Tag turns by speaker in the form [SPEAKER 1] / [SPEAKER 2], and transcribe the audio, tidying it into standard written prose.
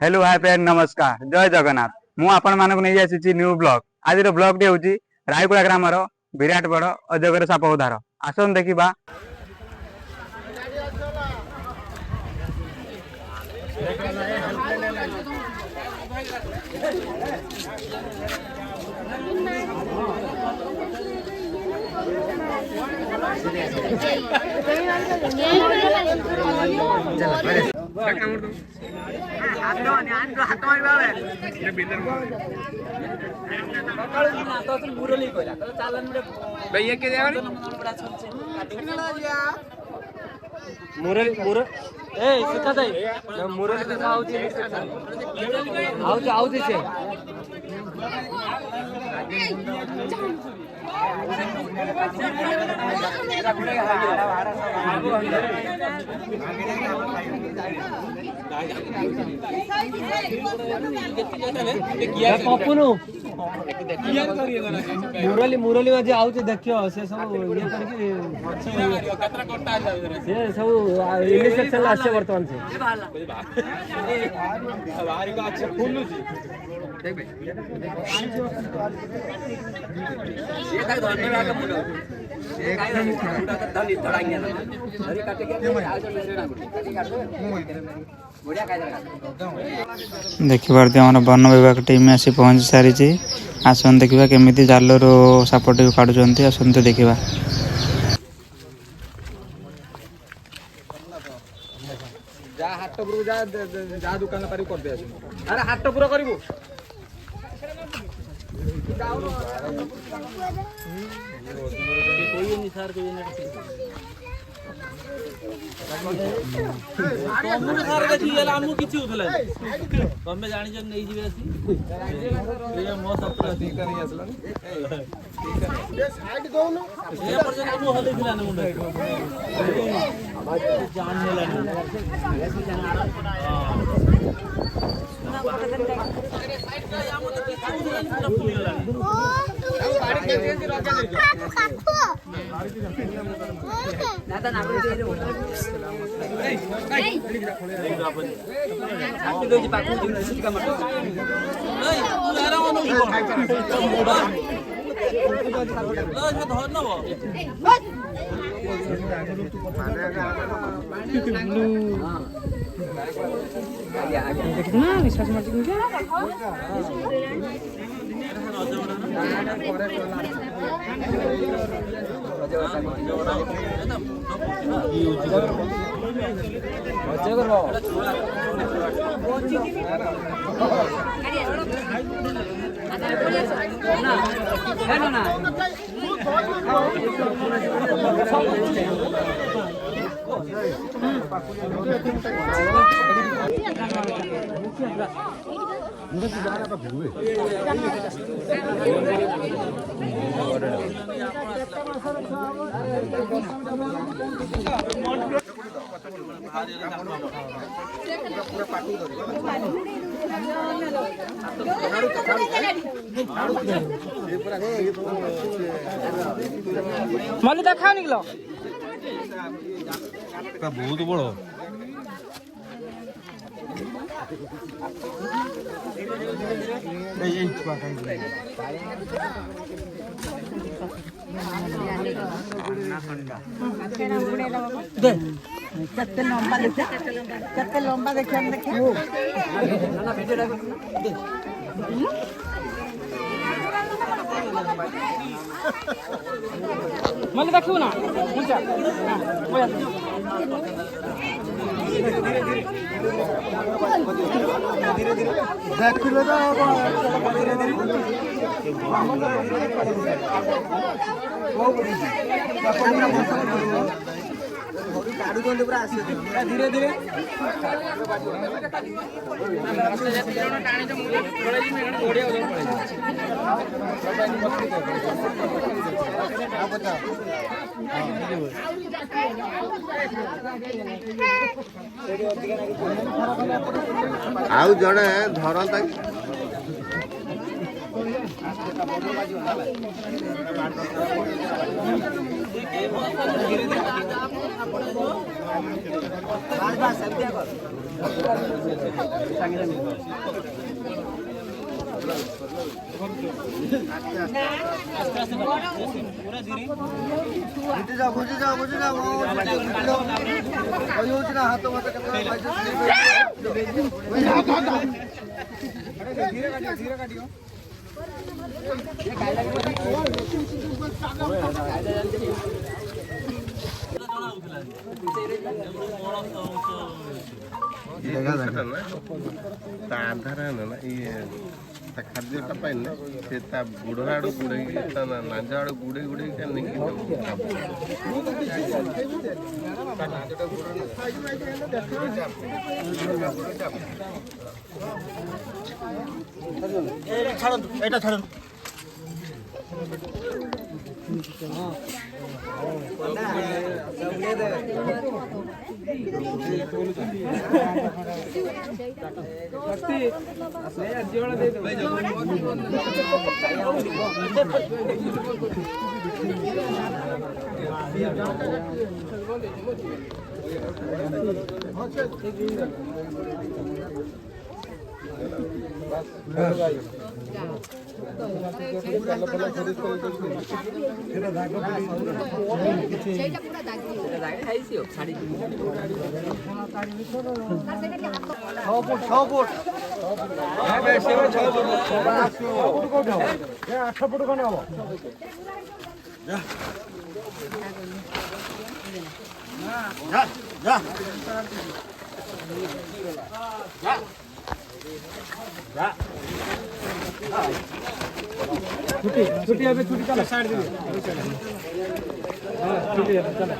[SPEAKER 1] Hello hi friend नमस्कार जय जगन्नाथ मु आपण मानक नहीं आसी न्यू ब्लॉग आज ब्लॉग टी होची रायगुड़ा ग्रामर विराट बड़ अजगर साप उद्धार आसन देखा।
[SPEAKER 2] मुरली मुर ए सुखा जाई मुरली के आउची से पपुनु मुरली मुरली आज आउचे देखियो से सब ये करके से सब इंग्लिश सेक्शन आसे वर्तमान से बाहर को अच्छा फुल्लु छी देख ये तक धन्यवाद का मुंडा एकदम मुंडा का धनी धड़ांगे ना धरी काटे के आज मेरे ना काटी काट बढ़िया कायदा
[SPEAKER 3] देखि पारते हमर वन विभाग टीम आसी पहुंच सारी आसन देखा केमी जाल सापटी काटुंट आसत देखा।
[SPEAKER 2] जा हाटपुर जा दुकान पारी कर दे अरे हाटपुर करिवो कोई नहीं सर कोई नहीं सार देखी आमू किसी होता तमें जानी नहीं जी आसी मो सब विश्वास मल्ली देखा निकलो
[SPEAKER 4] बहुत बड़ो
[SPEAKER 5] केते लंबा देखिए
[SPEAKER 2] मल्ली देखू ना
[SPEAKER 5] देखिले
[SPEAKER 2] धीरे धीरे
[SPEAKER 4] आउ जड़े धरता ଆଧାର ନା ଇଏ ତା ଖାଦ୍ୟଟା ପାଇଲେ ସେ ତା ବୁଢ଼ ଆଡ଼ୁ ଗୁଡ଼େଇକି ତା ନାଞ୍ଜ ଆଡ଼ୁ ଗୁଡ଼େଇକି ନେଇକି
[SPEAKER 5] ଏଇଟା ଛାଡ଼ନ୍ତୁ छुट्टी अभी छुट्टी चलो साइड दीजिए हाँ छुट्टी है चलो